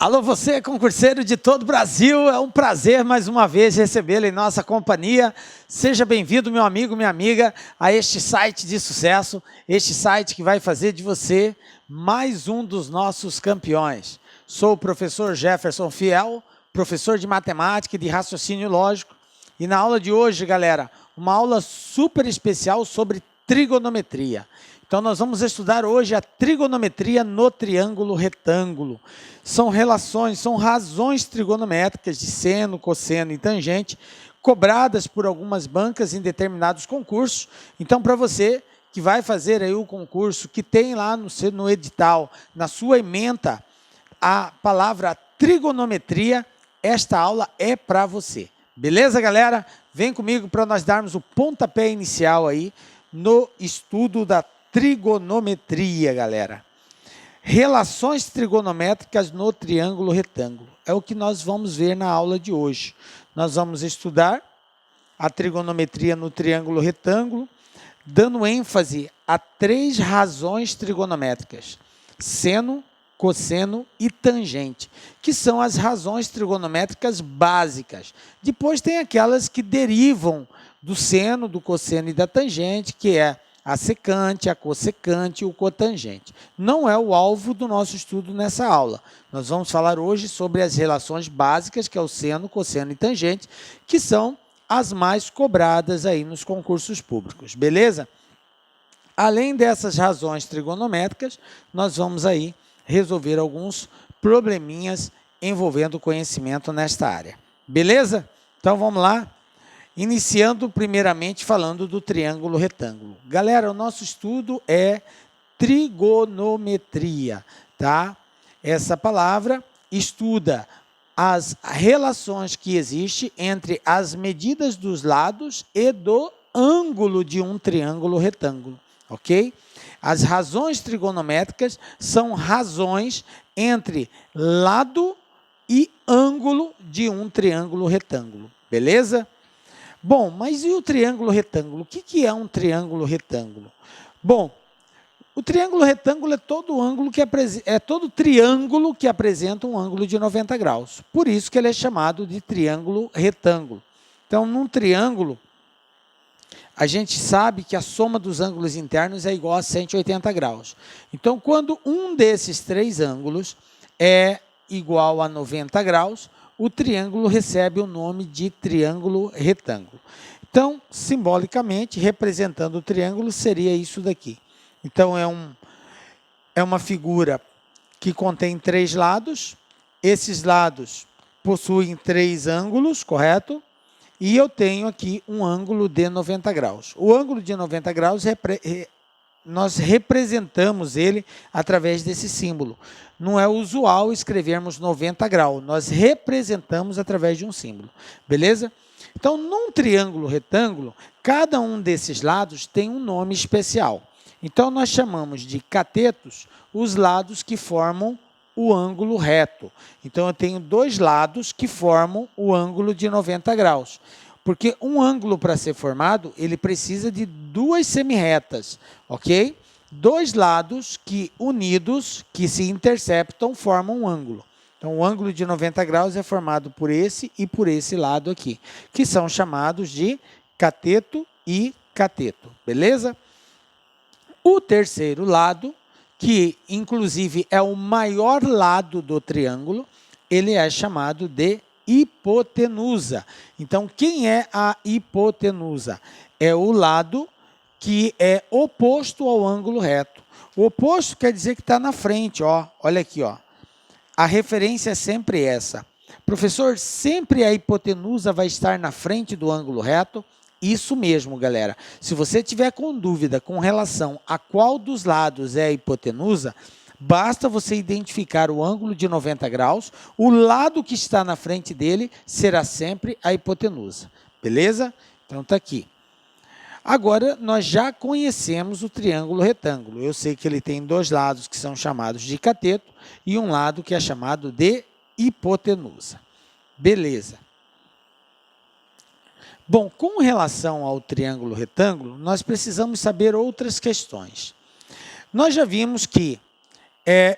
Alô, você, concurseiro de todo o Brasil, é um prazer mais uma vez recebê-lo em nossa companhia. Seja bem-vindo, meu amigo, minha amiga, a este site de sucesso, este site que vai fazer de você mais um dos nossos campeões. Sou o professor Jefferson Fiel, professor de matemática e de raciocínio lógico, e na aula de hoje, galera, uma aula super especial sobre trigonometria. Então, nós vamos estudar hoje a trigonometria no triângulo retângulo. São relações, são razões trigonométricas de seno, cosseno e tangente, cobradas por algumas bancas em determinados concursos. Então, para você que vai fazer aí o concurso, que tem lá no edital, na sua ementa, a palavra trigonometria, esta aula é para você. Beleza, galera? Vem comigo para nós darmos o pontapé inicial aí no estudo da trigonometria, galera. Relações trigonométricas no triângulo retângulo. É o que nós vamos ver na aula de hoje. Nós vamos estudar a trigonometria no triângulo retângulo, dando ênfase a 3 razões trigonométricas: seno, cosseno e tangente, que são as razões trigonométricas básicas. Depois tem aquelas que derivam do seno, do cosseno e da tangente, que é a secante, a cossecante e o cotangente. Não é o alvo do nosso estudo nessa aula. Nós vamos falar hoje sobre as relações básicas, que é o seno, cosseno e tangente, que são as mais cobradas aí nos concursos públicos, beleza? Além dessas razões trigonométricas, nós vamos aí resolver alguns probleminhas envolvendo conhecimento nesta área. Beleza? Então vamos lá. Iniciando primeiramente falando do triângulo retângulo. Galera, o nosso estudo é trigonometria, tá? Essa palavra estuda as relações que existem entre as medidas dos lados e do ângulo de um triângulo retângulo, ok? As razões trigonométricas são razões entre lado e ângulo de um triângulo retângulo, beleza? Bom, mas e o triângulo retângulo? O que é um triângulo retângulo? Bom, o triângulo retângulo é todo triângulo que apresenta um ângulo de 90 graus. Por isso que ele é chamado de triângulo retângulo. Então, num triângulo, a gente sabe que a soma dos ângulos internos é igual a 180 graus. Então, quando um desses 3 ângulos é igual a 90 graus, o triângulo recebe o nome de triângulo retângulo. Então, simbolicamente, representando o triângulo, seria isso daqui. Então, é uma figura que contém 3 lados. Esses lados possuem 3 ângulos, correto? E eu tenho aqui um ângulo de 90 graus. O ângulo de 90 graus, nós representamos ele através desse símbolo. Não é usual escrevermos 90 graus, nós representamos através de um símbolo, beleza? Então, num triângulo retângulo, cada um desses lados tem um nome especial. Então, nós chamamos de catetos os lados que formam o ângulo reto. Então, eu tenho 2 lados que formam o ângulo de 90 graus. Porque um ângulo, para ser formado, ele precisa de 2 semirretas, ok? 2 lados que unidos, que se interceptam, formam um ângulo. Então, o ângulo de 90 graus é formado por esse e por esse lado aqui, que são chamados de cateto e cateto, beleza? O terceiro lado, que inclusive é o maior lado do triângulo, ele é chamado de hipotenusa. Então, quem é a hipotenusa? É o lado que é oposto ao ângulo reto. O oposto quer dizer que está na frente, ó. Olha aqui, ó. A referência é sempre essa. Professor, sempre a hipotenusa vai estar na frente do ângulo reto? Isso mesmo, galera. Se você tiver com dúvida com relação a qual dos lados é a hipotenusa, basta você identificar o ângulo de 90 graus, o lado que está na frente dele será sempre a hipotenusa. Beleza? Então, está aqui. Agora, nós já conhecemos o triângulo retângulo. Eu sei que ele tem 2 lados que são chamados de cateto e um lado que é chamado de hipotenusa. Beleza. Bom, com relação ao triângulo retângulo, nós precisamos saber outras questões. Nós já vimos que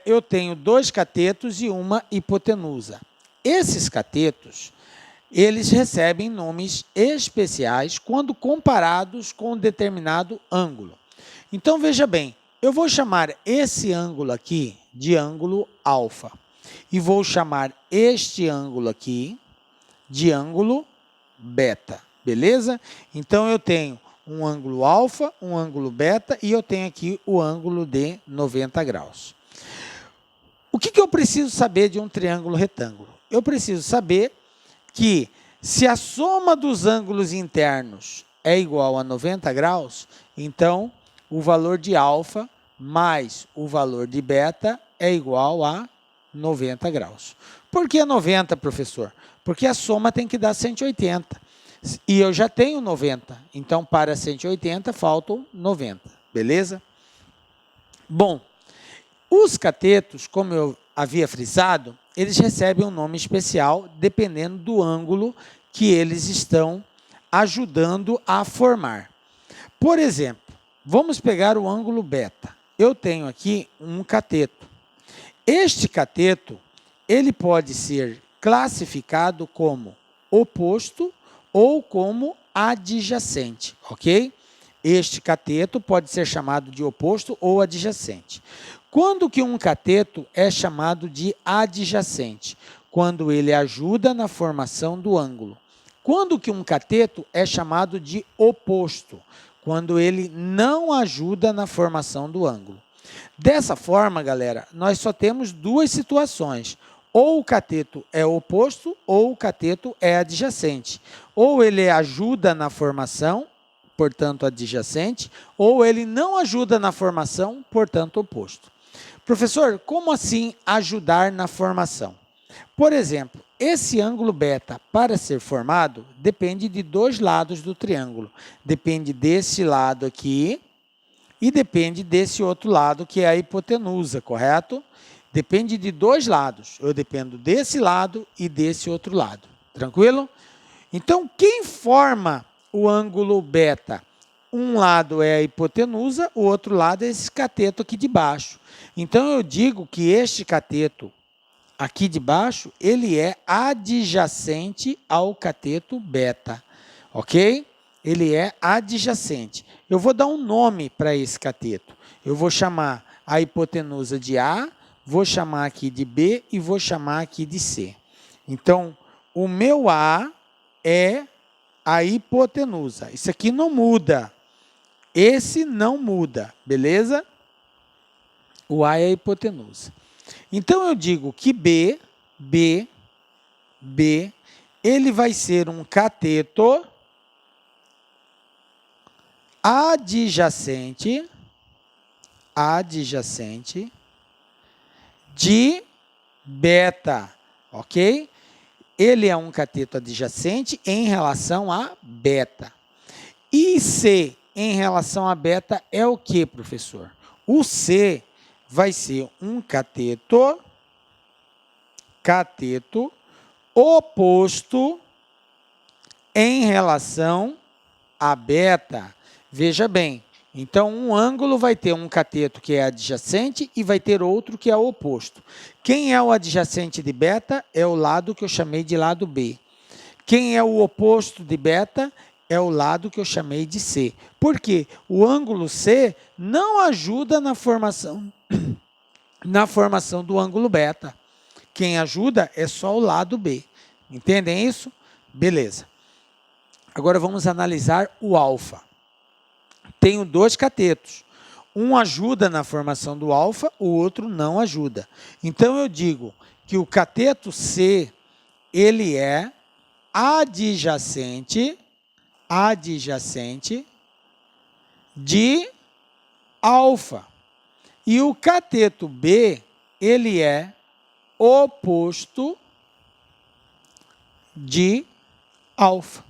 eu tenho 2 catetos e uma hipotenusa. Esses catetos, eles recebem nomes especiais quando comparados com um determinado ângulo. Então, veja bem, eu vou chamar esse ângulo aqui de ângulo alfa e vou chamar este ângulo aqui de ângulo beta, beleza? Então, eu tenho um ângulo alfa, um ângulo beta e eu tenho aqui o ângulo de 90 graus. O que eu preciso saber de um triângulo retângulo? Eu preciso saber que se a soma dos ângulos internos é igual a 90 graus, então o valor de alfa mais o valor de beta é igual a 90 graus. Por que 90, professor? Porque a soma tem que dar 180. E eu já tenho 90, então para 180 faltam 90, beleza? Bom, os catetos, como eu havia frisado, eles recebem um nome especial dependendo do ângulo que eles estão ajudando a formar. Por exemplo, vamos pegar o ângulo beta. Eu tenho aqui um cateto. Este cateto, ele pode ser classificado como oposto ou como adjacente, ok? Este cateto pode ser chamado de oposto ou adjacente. Quando que um cateto é chamado de adjacente? Quando ele ajuda na formação do ângulo. Quando que um cateto é chamado de oposto? Quando ele não ajuda na formação do ângulo. Dessa forma, galera, nós só temos 2 situações. Ou o cateto é oposto ou o cateto é adjacente. Ou ele ajuda na formação, portanto adjacente, ou ele não ajuda na formação, portanto oposto. Professor, como assim ajudar na formação? Por exemplo, esse ângulo beta, para ser formado, depende de 2 lados do triângulo. Depende desse lado aqui e depende desse outro lado, que é a hipotenusa, correto? Depende de 2 lados. Eu dependo desse lado e desse outro lado. Tranquilo? Então, quem forma o ângulo beta? Um lado é a hipotenusa, o outro lado é esse cateto aqui de baixo. Então, eu digo que este cateto aqui de baixo, ele é adjacente ao cateto beta, ok? Ele é adjacente. Eu vou dar um nome para esse cateto. Eu vou chamar a hipotenusa de A, vou chamar aqui de B e vou chamar aqui de C. Então, o meu A é a hipotenusa. Isso aqui não muda. Esse não muda, beleza? O A é a hipotenusa. Então, eu digo que B, ele vai ser um cateto adjacente de beta, ok? Ele é um cateto adjacente em relação a beta. E C em relação a beta é o que, professor? O C vai ser um cateto oposto em relação a beta. Veja bem, então um ângulo vai ter um cateto que é adjacente e vai ter outro que é oposto. Quem é o adjacente de beta é o lado que eu chamei de lado B. Quem é o oposto de beta é o lado que eu chamei de C. Por quê? O ângulo C não ajuda na formação do ângulo beta. Quem ajuda é só o lado B. Entendem isso? Beleza. Agora vamos analisar o alfa. Tenho 2 catetos. Um ajuda na formação do alfa, o outro não ajuda. Então, eu digo que o cateto C, ele é adjacente de alfa. E o cateto B, ele é oposto de alfa.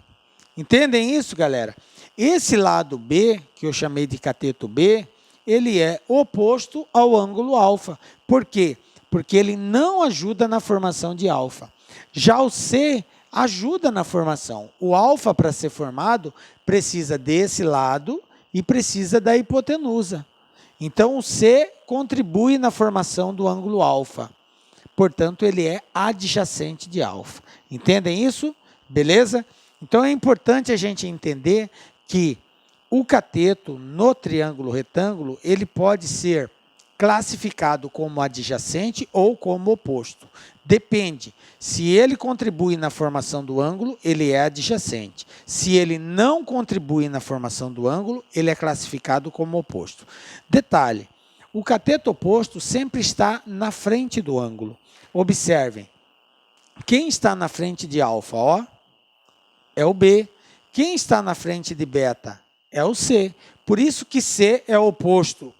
Entendem isso, galera? Esse lado B, que eu chamei de cateto B, ele é oposto ao ângulo alfa. Por quê? Porque ele não ajuda na formação de alfa. Já o C ajuda na formação. O alfa, para ser formado, precisa desse lado e precisa da hipotenusa. Então, o C contribui na formação do ângulo alfa. Portanto, ele é adjacente de alfa. Entendem isso? Beleza? Então, é importante a gente entender que o cateto no triângulo retângulo, ele pode ser classificado como adjacente ou como oposto. Depende. Se ele contribui na formação do ângulo, ele é adjacente. Se ele não contribui na formação do ângulo, ele é classificado como oposto. Detalhe, o cateto oposto sempre está na frente do ângulo. Observem, quem está na frente de alfa, ó, é o B. Quem está na frente de beta é o C. Por isso que C é oposto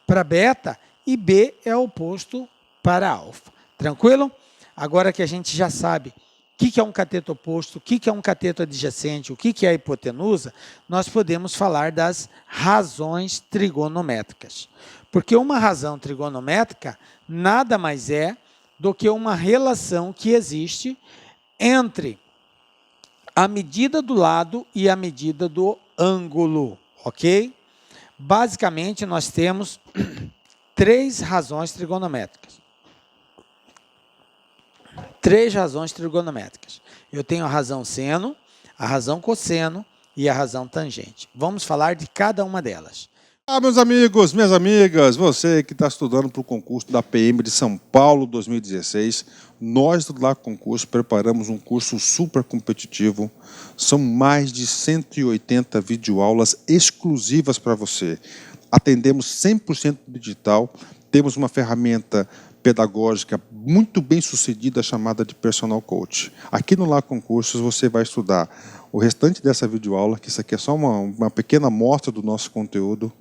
para beta e B é oposto para alfa. Tranquilo? Agora que a gente já sabe o que é um cateto oposto, o que é um cateto adjacente, o que é a hipotenusa, nós podemos falar das razões trigonométricas. Porque uma razão trigonométrica nada mais é do que uma relação que existe entre a medida do lado e a medida do ângulo, ok? Basicamente, nós temos 3 razões trigonométricas. 3 razões trigonométricas. Eu tenho a razão seno, a razão cosseno e a razão tangente. Vamos falar de cada uma delas. Meus amigos, minhas amigas, você que está estudando para o concurso da PM de São Paulo 2016, nós do Lá Concurso preparamos um curso super competitivo. São mais de 180 videoaulas exclusivas para você. Atendemos 100% digital, temos uma ferramenta pedagógica muito bem sucedida chamada de Personal Coach. Aqui no Lá Concursos você vai estudar o restante dessa videoaula, que isso aqui é só uma pequena amostra do nosso conteúdo,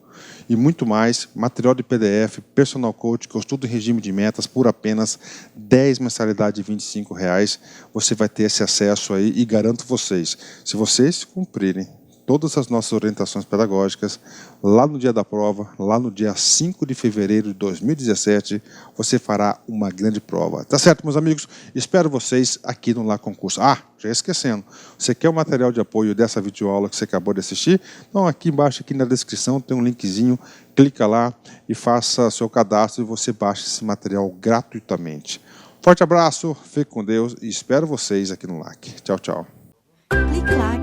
e muito mais, material de PDF, Personal Coach, que eu estudo em regime de metas, por apenas 10 mensalidades de R$25. Você vai ter esse acesso aí e garanto vocês, se vocês cumprirem todas as nossas orientações pedagógicas, lá no dia da prova, lá no dia 5 de fevereiro de 2017, você fará uma grande prova. Tá certo, meus amigos? Espero vocês aqui no Lá Concurso. Já esquecendo, você quer o material de apoio dessa videoaula que você acabou de assistir? Então, aqui embaixo, aqui na descrição, tem um linkzinho, clica lá e faça seu cadastro e você baixa esse material gratuitamente. Forte abraço, fique com Deus e espero vocês aqui no LAC. Tchau, tchau. Clique lá.